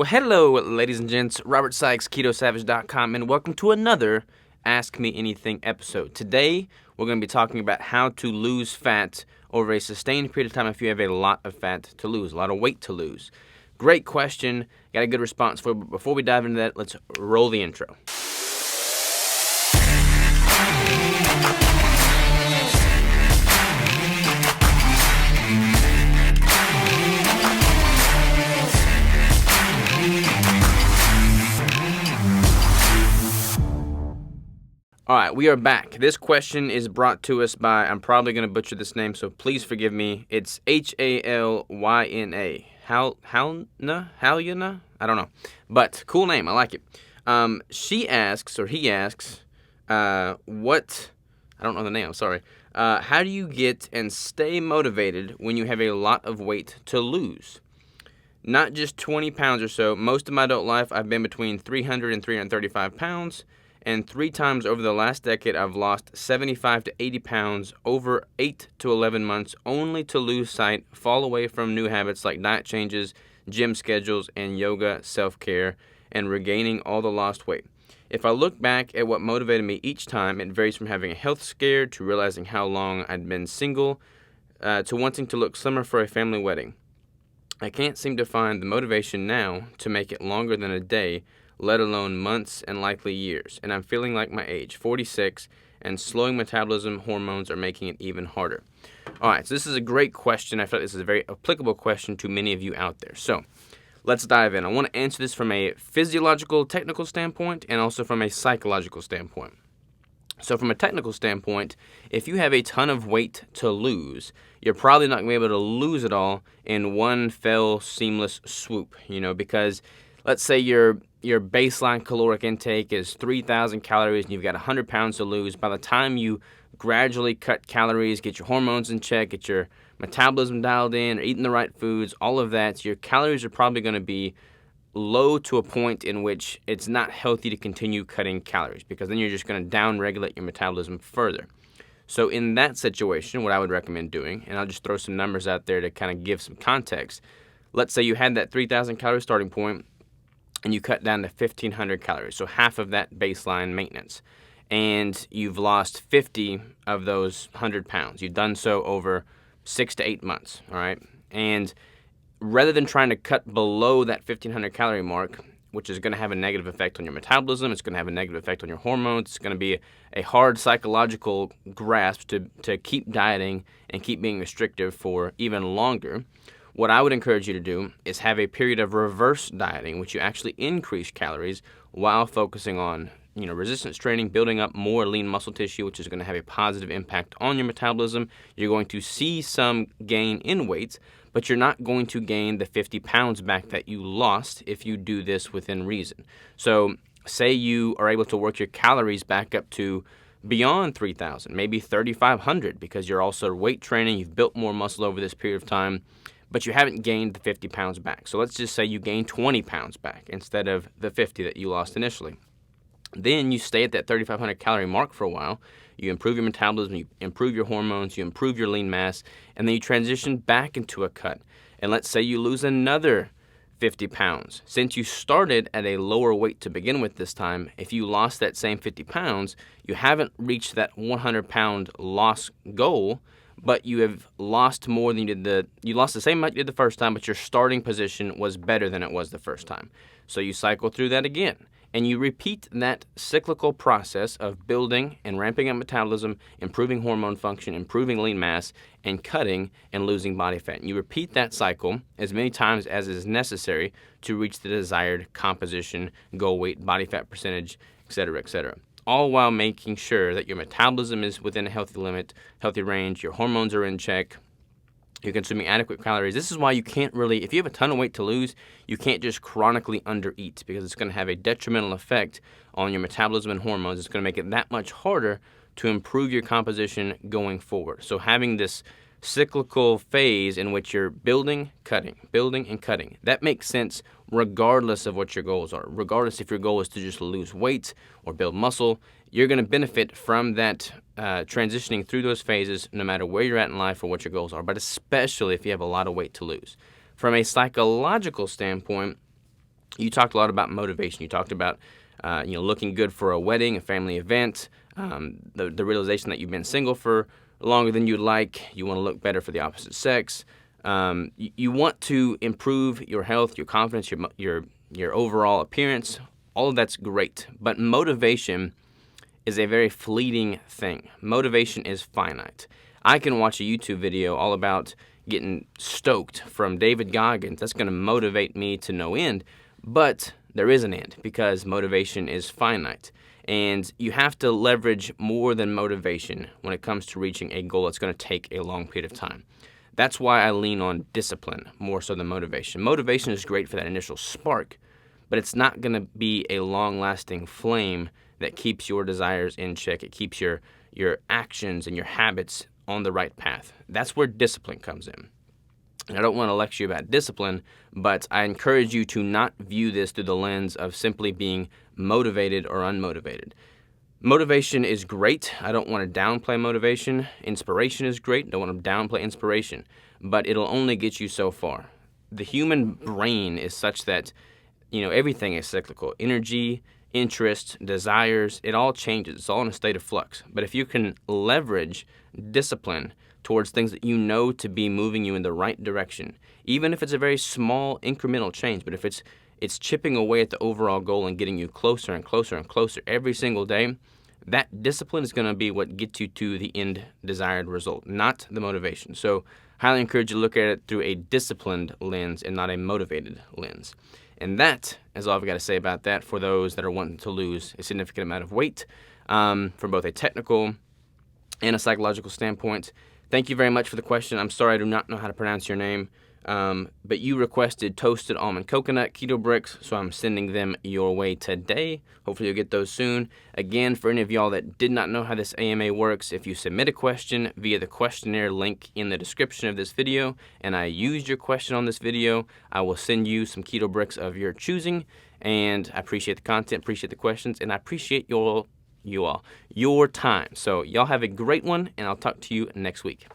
Well, hello, ladies and gents. Robert Sykes, KetoSavage.com, and welcome to another Ask Me Anything episode. Today, we're going to be talking about how to lose fat over a sustained period of time if you have a lot of fat to lose, a lot of weight to lose. Great question. Got a good response for it. But before we dive into that, let's roll the intro. All right, we are back. This question is brought to us by, I'm probably going to butcher this name, so please forgive me. It's Halyna. Halyna? I don't know. But cool name. I like it. He asks, I don't know the name, I'm sorry. How do you get and stay motivated when you have a lot of weight to lose? Not just 20 pounds or so. Most of my adult life, I've been between 300 and 335 pounds. And 3 times over the last decade, I've lost 75 to 80 pounds over 8 to 11 months, only to lose sight, fall away from new habits like diet changes, gym schedules, and yoga, self-care, and regaining all the lost weight. If I look back at what motivated me each time, it varies from having a health scare to realizing how long I'd been single to wanting to look slimmer for a family wedding. I can't seem to find the motivation now to make it longer than a day, let alone months and likely years. And I'm feeling like my age, 46, and slowing metabolism hormones are making it even harder. All right, so this is a great question. I feel like this is a very applicable question to many of you out there. So let's dive in. I want to answer this from a physiological, technical standpoint and also from a psychological standpoint. So from a technical standpoint, if you have a ton of weight to lose, you're probably not going to be able to lose it all in one fell, seamless swoop, because let's say your baseline caloric intake is 3,000 calories and you've got 100 pounds to lose. By the time you gradually cut calories, get your hormones in check, get your metabolism dialed in, or eating the right foods, all of that, your calories are probably going to be low to a point in which it's not healthy to continue cutting calories, because then you're just going to down-regulate your metabolism further. So in that situation, what I would recommend doing, and I'll just throw some numbers out there to kind of give some context. Let's say you had that 3,000 calorie starting point, and you cut down to 1,500 calories, so half of that baseline maintenance. And you've lost 50 of those 100 pounds. You've done so over 6 to 8 months, all right? And rather than trying to cut below that 1,500 calorie mark, which is going to have a negative effect on your metabolism, it's going to have a negative effect on your hormones, it's going to be a hard psychological grasp to keep dieting and keep being restrictive for even longer. What I would encourage you to do is have a period of reverse dieting, which you actually increase calories while focusing on, resistance training, building up more lean muscle tissue, which is going to have a positive impact on your metabolism. You're going to see some gain in weight, but you're not going to gain the 50 pounds back that you lost if you do this within reason. So say you are able to work your calories back up to beyond 3,000, maybe 3,500, because you're also weight training, you've built more muscle over this period of time, but you haven't gained the 50 pounds back. So let's just say you gain 20 pounds back instead of the 50 that you lost initially. Then you stay at that 3,500 calorie mark for a while. You improve your metabolism, you improve your hormones, you improve your lean mass, and then you transition back into a cut. And let's say you lose another 50 pounds. Since you started at a lower weight to begin with this time, if you lost that same 50 pounds, you haven't reached that 100-pound loss goal, but you have lost more than you lost the same amount you did the first time, but your starting position was better than it was the first time. So you cycle through that again, and you repeat that cyclical process of building and ramping up metabolism, improving hormone function, improving lean mass, and cutting and losing body fat. And you repeat that cycle as many times as is necessary to reach the desired composition, goal weight, body fat percentage, etc., all while making sure that your metabolism is within a healthy limit, healthy range, your hormones are in check, you're consuming adequate calories. This is why you can't really, if you have a ton of weight to lose, you can't just chronically undereat, because it's going to have a detrimental effect on your metabolism and hormones. It's going to make it that much harder to improve your composition going forward. So having this cyclical phase in which you're building, and cutting, that makes sense regardless of what your goals are. Regardless if your goal is to just lose weight or build muscle, you're going to benefit from that transitioning through those phases no matter where you're at in life or what your goals are, but especially if you have a lot of weight to lose. From a psychological standpoint, You talked a lot about motivation. You talked about looking good for a wedding, a family event, the realization that you've been single for longer than you'd like. You want to look better for the opposite sex. You want to improve your health, your confidence, your overall appearance. All of that's great, but motivation is a very fleeting thing. Motivation is finite. I can watch a YouTube video all about getting stoked from David Goggins. That's going to motivate me to no end, but there is an end because motivation is finite. And you have to leverage more than motivation when it comes to reaching a goal that's going to take a long period of time. That's why I lean on discipline more so than motivation. Motivation is great for that initial spark, but it's not going to be a long-lasting flame that keeps your desires in check. It keeps your actions and your habits on the right path. That's where discipline comes in. And I don't want to lecture you about discipline, but I encourage you to not view this through the lens of simply being motivated or unmotivated. Motivation is great. I don't want to downplay motivation. Inspiration is great. I don't want to downplay inspiration, but it'll only get you so far. The human brain is such that, everything is cyclical. Energy, interest, desires, it all changes. It's all in a state of flux. But if you can leverage discipline towards things that you know to be moving you in the right direction, even if it's a very small incremental change, but if it's chipping away at the overall goal and getting you closer and closer and closer every single day, that discipline is going to be what gets you to the end desired result, not the motivation. So highly encourage you to look at it through a disciplined lens and not a motivated lens. And that is all I've got to say about that for those that are wanting to lose a significant amount of weight from both a technical and a psychological standpoint. Thank you very much for the question. I'm sorry I do not know how to pronounce your name, but you requested toasted almond coconut keto bricks, so I'm sending them your way today. Hopefully you'll get those soon. Again, for any of y'all that did not know how this AMA works, if you submit a question via the questionnaire link in the description of this video, and I used your question on this video, I will send you some keto bricks of your choosing. And I appreciate the content, appreciate the questions, and I appreciate your time. So y'all have a great one, and I'll talk to you next week.